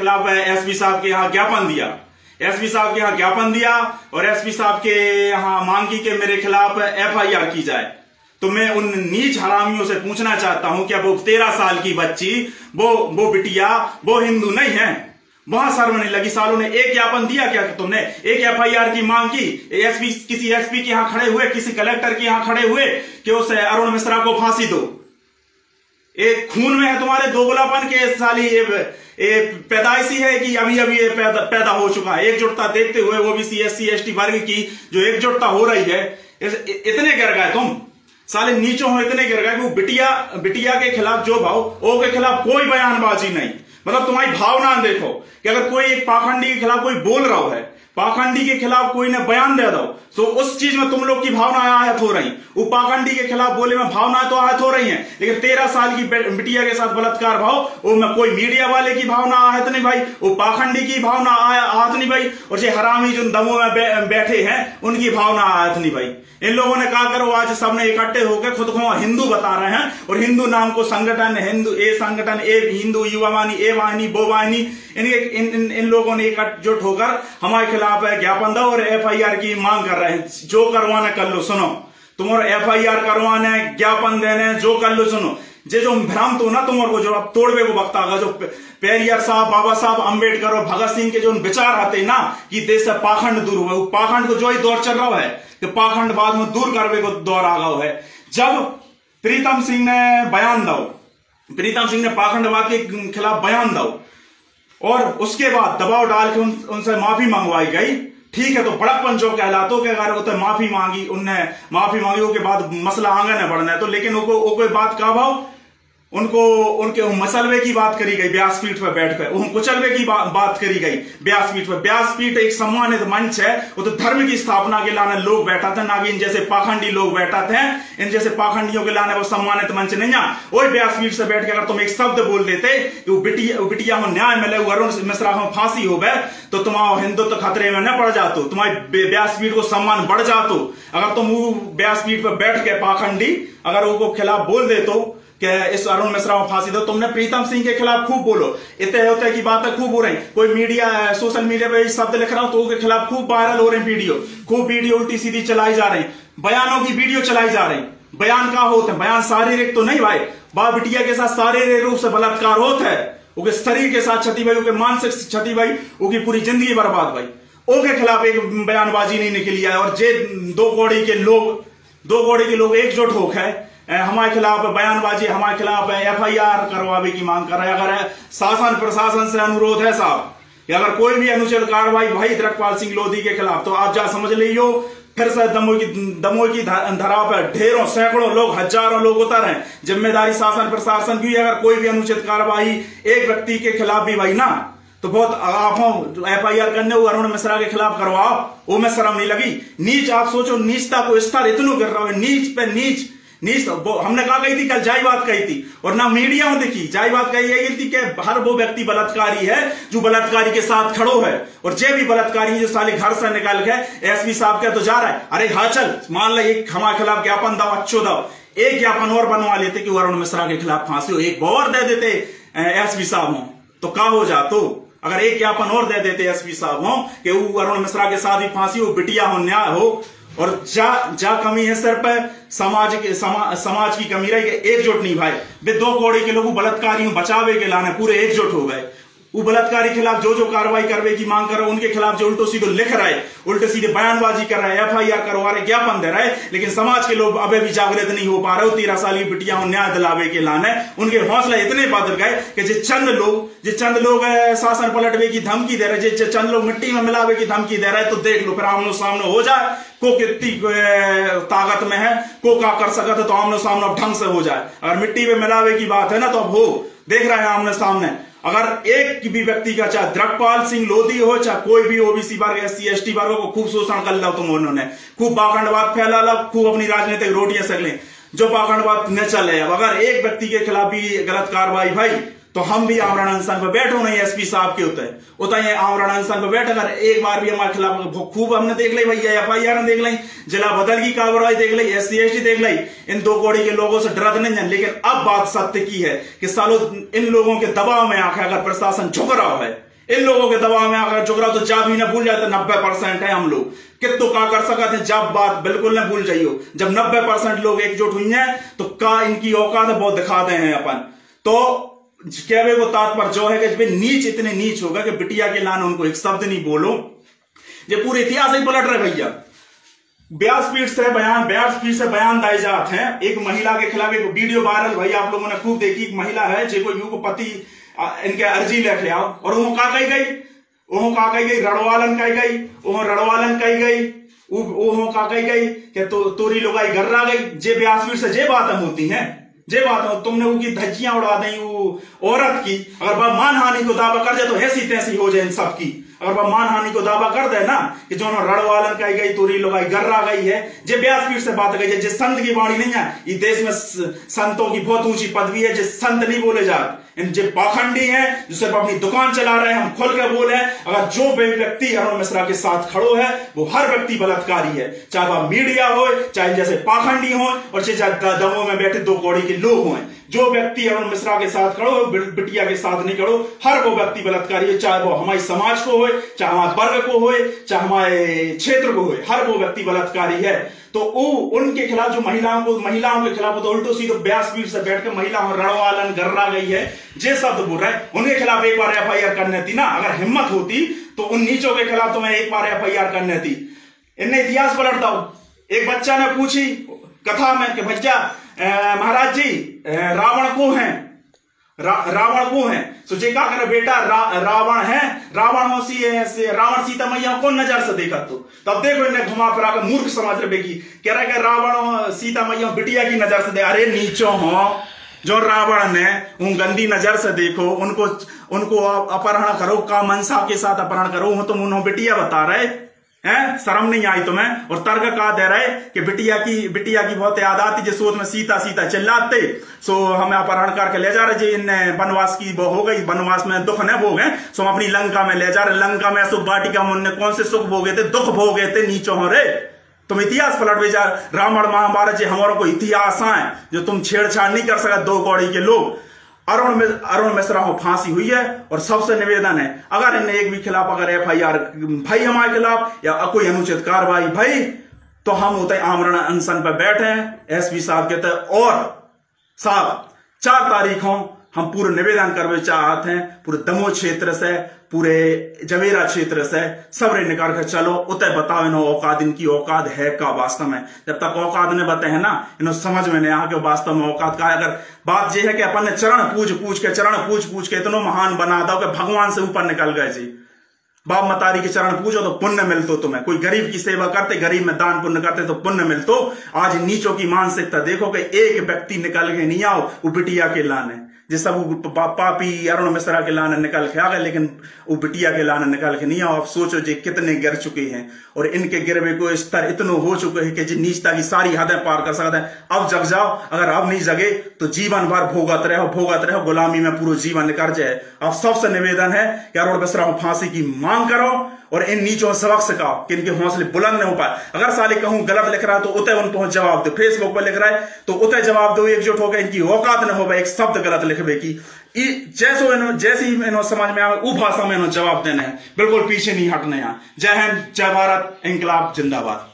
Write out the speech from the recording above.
खिलाफ एसपी साहब के यहाँ ज्ञापन दिया, एसपी साहब के यहाँ ज्ञापन दिया और एसपी साहब के यहाँ मांग की कि मेरे खिलाफ एफआईआर की जाए। तो मैं उन नीच हरामियों से पूछना चाहता हूं कि वो 13 साल की बच्ची, वो बिटिया, वो हिंदू नहीं है? वहां शर्म नहीं लगी? सालों ने एक ज्ञापन दिया क्या? तुमने एक एफआईआर की मांग की? किसी एसपी के यहाँ खड़े हुए, किसी कलेक्टर के यहाँ खड़े हुए कि उस अरुण मिश्रा को फांसी दो? एक खून में है तुम्हारे दोगलापन के साली, ये पैदाइशी है कि अभी अभी ये पैदा हो चुका है? एकजुटता देखते हुए वो भी SC ST वर्ग की जो एकजुटता हो रही है, इतने गिर गए तुम साले, नीचों हो इतने गिर गए कि वो बिटिया के खिलाफ जो भाव, ओ के खिलाफ कोई बयानबाजी नहीं। मतलब तुम्हारी भावना देखो कि अगर कोई एक पाखंडी के खिलाफ कोई बोल रहा है, पाखंडी के खिलाफ कोई ने बयान दे दो, तो उस चीज में तुम लोग की भावनाएं आहत हो रही। वो पाखंडी के खिलाफ बोले में भावनाएं तो आहत हो रही हैं, लेकिन 13 साल की बिटिया के साथ बलात्कार भाव, वो में कोई मीडिया वाले की भावना आहत नहीं भाई, वो पाखंडी की भावना आहत नहीं भाई, और जो हरामी जो दमों में बैठे हैं उनकी भावना आहत नहीं भाई। इन लोगों ने कहा करो, आज सबने इकट्ठे होकर खुद को हिंदू बता रहे हैं और हिंदू नाम को संगठन, संगठन हिंदू युवा वाहिनी, ए वाहिनी, बो वाहिनी, इन लोगों ने एकजुट होकर हमारे खिलाफ ज्ञापन दो और एफआईआर की मांग कर रहे हैं। जो करवाना कर लो, सुनो, तुम्हारा एफआईआर करवाने, ज्ञापन देने, जो कर लो सुनो। जो भ्रांत हो ना तुम्हारे को, जो अब तोड़वे को वक्त आगा, जो पेरियार साहब, बाबा साहब अम्बेडकर और भगत सिंह के जो विचार आते ना कि देश से पाखंड दूर हुए, वो पाखंड को जो ही दौर चल रहा है कि पाखंड बाद में दूर करने को दौर आ गया है। जब प्रीतम सिंह ने बयान दो, प्रीतम सिंह ने पाखंडवाद के खिलाफ बयान दो और उसके बाद दबाव डाल के उनसे माफी मंगवाई गई, ठीक है, तो बड़प्पन जो कहलातो कि अगर उन्हें माफी मांगी, उनने माफी मांगी, उसके बाद मसला आगे न बढ़ना है। तो लेकिन वो कोई बात का भाव, उनको उनके मसलवे की बात करी गई व्यासपीठ पर बैठकर, कुचलवे की बात करी गई व्यासपीठ पर। व्यासपीठ एक सम्मानित मंच है, वो तो धर्म की स्थापना के लाने लोग बैठा थे, ना कि इन जैसे पाखंडी लोग बैठा थे। इन जैसे पाखंडियों के लाने वो सम्मानित मंच नहीं है। वही व्यासपीठ से बैठ के अगर तुम एक शब्द बोल देते कि वो बिटिया को न्याय मिले, अरुण मिश्रा को फांसी हो गए, तो तुम्हारा हिंदुत्व खतरे में न पड़ जातो, तुम्हारी व्यासपीठ को सम्मान बढ़ जातो। अगर तुम व्यासपीठ पर बैठ के पाखंडी अगर उनको खिलाफ बोल दे तो कि इस अरुण मिश्रा को फांसी दो, तुमने प्रीतम सिंह के खिलाफ खूब बोलो, इतने होते की बातें खूब हो रही। कोई मीडिया, सोशल मीडिया पे शब्द लिख रहा हो तो उसके खिलाफ खूब वायरल हो रहे वीडियो, खूब वीडियो उल्टी सीधी चलाई जा रही, बयानों की वीडियो चलाई जा रही। बयान का होते हैं? बयान शारीरिक तो नहीं भाई, बाप बिटिया के साथ शारीरिक रूप से बलात्कार होता है, उसके शरीर के साथ क्षति भाई, उसके मानसिक क्षति भाई, उसकी पूरी जिंदगी बर्बाद भाई। उसके खिलाफ एक बयानबाजी नहीं निकली है। और जे दो कौड़ी के लोग एकजुट होकर हमारे खिलाफ बयानबाजी, हमारे खिलाफ एफआईआर करवाने की मांग कर रहे हैं। अगर शासन प्रशासन से अनुरोध है साहब कि अगर कोई भी अनुचित कार्रवाई भाई धरकपाल सिंह लोधी के खिलाफ, तो आप जा समझ लीजिए फिर से दमोह की धरा पर ढेरों, सैकड़ों लोग, हजारों लोग उतर हैं। जिम्मेदारी शासन प्रशासन की। अगर कोई भी अनुचित कार्रवाई एक व्यक्ति के खिलाफ भी भाई ना, तो बहुत आप एफआईआर करने वो अरुण मिश्रा के खिलाफ करवाओ, वो में शर्म नहीं लगी? नीच, आप सोचो, नीचता को स्तर इतना गिर रहा है, नीच पे नीच। हमने कहा कही थी, कल जाई बात कही थी और ना मीडिया में देखी, जाई बात कही गई थी कि हर वो व्यक्ति बलात्कारी है जो बलात्कारी के साथ खड़ो है, और जे भी बलात्कारी जो साले घर से निकाल के एसपी साहब के तो जा रहा है। अरे हाँ चल, मान लो एक हमारे खिलाफ ज्ञापन दो, अच्छो दो, एक ज्ञापन और बनवा लेते कि अरुण मिश्रा के खिलाफ फांसी हो, एक और दे देते एसपी साहब हो तो क्या हो जातो? अगर एक ज्ञापन और दे देते एसपी साहब हो कि वो अरुण मिश्रा के साथ ही फांसी हो, बिटिया हो, न्याय हो। और जा कमी है सर पे समाज की कमी रही, एकजुट नहीं भाई। वे दो कौड़ी के लोग बलात्कारियों बचावे के लाने पूरे एकजुट हो गए। वो बलात्कारी खिलाफ जो कार्रवाई करने की मांग कर रहे, उनके खिलाफ जो उल्टो सीधो लिख रहे, उल्टे सीधे बयानबाजी कर रहे, एफआईआर करवा रहे, ज्ञापन दे रहे, लेकिन समाज के लोग अभी भी जागृत नहीं हो पा रहे। 13 साल की बिटिया न्याय दिलावे के लाने उनके हौसले इतने बढ़ गए कि जो चंद लोग शासन पलटवे की धमकी दे रहे, जो चंद लोग मिट्टी में मिलावे की धमकी दे रहे, तो देख लो फिर आमनो सामने हो जाए को कितनी ताकत में है, को क्या कर सकता है, तो आमनो सामने ढंग से हो जाए। अगर मिट्टी में मिलावे की बात है ना, तो अब हो देख रहे हैं आमने सामने। अगर एक भी व्यक्ति का, चाहे धरकपाल सिंह लोधी हो, चाहे कोई भी ओबीसी वर्ग, SC ST वर्गों को खूब शोषण कर लो तुम, उन्होंने खूब पाखंडवाद फैला लो, खूब अपनी राजनीतिक रोटियां सेक लें, जो पाखंडवाद न चले। अब अगर एक व्यक्ति के खिलाफ भी गलत कार्रवाई भाई, तो हम भी आमरण अनशन पर बैठो नहीं एसपी साहब के उतना ही आमरण अनशन पर बैठ। अगर एक बार भी हमारे खिलाफ खूब हमने देख ली भैया, एफआईआर देख ली, जिला बदल की कार्रवाई देख ली, SC ST देख ली, इन दो कौड़ी के लोगों से डरत नहीं है। लेकिन अब बात सत्य की है कि सालों इन लोगों के दबाव में आकर अगर प्रशासन झुक रहा है, इन लोगों के दबाव में अगर चुकरा तो जा भी ना भूल जाते, 90% है हम लोग कितो का कर सकते हैं, जब बात बिल्कुल ना भूल जाइयो। जब 90% लोग एकजुट हुई हैं तो का इनकी औकात बहुत दिखाते हैं अपन। तो कहवे को तात्पर्य जो है कि नीच इतने नीच होगा कि बिटिया के लाने उनको एक शब्द नहीं बोलो। ये पूरे इतिहास ही पलट रहे भैया। 42 फीट से बयान दाए जाते हैं। एक महिला के खिलाफ एक वीडियो वायरल भाई आप लोगों ने खूब देखी। एक महिला है जो यू को पति इनके अर्जी लेके आओ और वो का कही गई रड़वालन कही गई, वो रड़वालन कही गई, वो का कही गई कि तोरी लुगाई गर्रा गई। जे 42 फीट से जे बातें होती हैं, जे बात हो तुमने वो की धज्जियां उड़ा दी वो औरत की। अगर वह मानहानि को दावा कर दे तो ऐसी तैसी हो जाए इन सब की। अगर वह मानहानि को दावा कर दे ना कि जो रड़वालन कही गई, तोरी लुगाई गर्रा गई है, जे 42 फीट से बात गई है, जिस संत की वाणी नहीं है। इस देश में संतों की बहुत ऊंची पदवी है, जिस संत नहीं बोले जाते, इन जो पाखंडी हैं जो सिर्फ अपनी दुकान चला रहे हैं, हम खोल के बोले। अगर जो व्यक्ति अरुण मिश्रा के साथ खड़ो है वो हर व्यक्ति बलात्कारी है, चाहे वह मीडिया हो, चाहे जैसे पाखंडी हो, और चाहे दमों में बैठे 2 कौड़ी के लोग हों। जो व्यक्ति अरुण मिश्रा के साथ खड़ो हो, बिटिया के साथ नहीं खड़ो, हर वो व्यक्ति बलात्कारी है, चाहे वो हमारे समाज को हो, चाहे हमारे वर्ग को हो, चाहे हमारे क्षेत्र को हो, हर वो व्यक्ति बलात्कारी है। तो उनके खिलाफ जो महिलाओं के खिलाफ तो उल्टो सीधो 42 फीट से बैठ के महिला रड़वालन गर्रा गई है जे शब्द बोल रहे हैं, उनके खिलाफ एक बार FIR करने थी ना। अगर हिम्मत होती तो उन नीचों के खिलाफ तो मैं एक बार FIR करने थी। इनने इतिहास पलटता हूं। एक बच्चा ने पूछी कथा में कि भैया महाराज जी रावण को है, रावण को है, तो जे का करे बेटा रावण है, रावण हो सी है, रावण सीता मैया को नजर से देखा तो तब देखो इन्हें घुमा फिरा कर मूर्ख समाज रे बेगी कह रहा है कि रावण सीता मैया बिटिया की नजर से दे। अरे नीचो हो, जो रावण ने उन गंदी नजर से देखो, उनको अपहरण करो, का मनसा के साथ अपहरण करो, तुम उन्होंने बिटिया बता रहे हैं, शर्म नहीं आई तुम्हें। और तर्क का दे रहे कि बिटिया की बहुत याद आती, जिस सोच में सीता सीता चिल्लाते, सो हमें अपहरण करके ले जा रहे जी, इन वनवास की वो हो गई, वनवास में दुख न भोगे, सो हम अपनी लंका में ले जा रहे। लंका में सुख वाटिका में उनने कौन से सुख भोगे थे, दुख भोगे थे। नीचो हो रे तुम इतिहास पलट भेजा। रामायण महाभारत जी हमारों को इतिहास है जो तुम छेड़छाड़ नहीं कर सका 2 कौड़ी के लोग। अरुण मिश्रा को फांसी हुई है और सबसे निवेदन है अगर इनने एक भी खिलाफ अगर FIR भाई हमारे खिलाफ या कोई अनुचित कार्रवाई भाई तो हम होते आमरण अनशन पर बैठे हैं SP साहब कहते हैं। और साहब 4 तारीखों हम पूरे निवेदन करवे चाहते हैं, पूरे दमोह क्षेत्र से, पूरे जवेरा क्षेत्र से सबरे निकाल कर चलो, उतय बताओ इन्हों औकात, इनकी औकात है का वास्तव में। जब तक औकात ने बताए है ना, इन्हों समझ में नहीं आ के वास्तव में औकात का है। अगर बात यह है कि अपन ने चरण पूछ के इतनो महान बना दो कि भगवान से ऊपर निकल गए जी। बाप मतारी के चरण पूजो तो पुण्य मिलतो तुम्हें। कोई गरीब की सेवा करते, गरीब में दान पुण्य करते तो पुण्य मिलतो। आज नीचों की मानसिकता देखो कि एक व्यक्ति निकल के नहीं आओ वो बिटिया के लाने, जिस सब पापी अरुण मिश्रा के लाने निकल के आ गए, लेकिन वो बिटिया के लाने निकल के नहीं आओ। अब सोचो जी कितने गिर चुके हैं और इनके गिरवे को स्तर इतनो हो चुके हैं कि जी नीचता की सारी हदें पार कर सकते हैं। अब जग जाओ, अगर अब नहीं जगे तो जीवन भर भोगत रहो, गुलामी में पूरा जीवन निकल जाए। अब सबसे निवेदन है कि अरुण मिश्रा को फांसी की मांग करो और इन नीचों सबक सिखाओ कि इनके हौसले बुलंद नहीं हो पाए। अगर साले कहूं गलत लिख रहा है तो उतय उनको जवाब दो, फेसबुक पर लिख रहा है तो उतय जवाब दो, एकजुट होकर इनकी औकात न हो एक शब्द गलत लिखवे की। जैसी इन्हों समझ में आवे उ भाषा में इन्हों जवाब देना है, बिल्कुल पीछे नहीं हटने। जय हिंद, जय भारत, इंकलाब जिंदाबाद।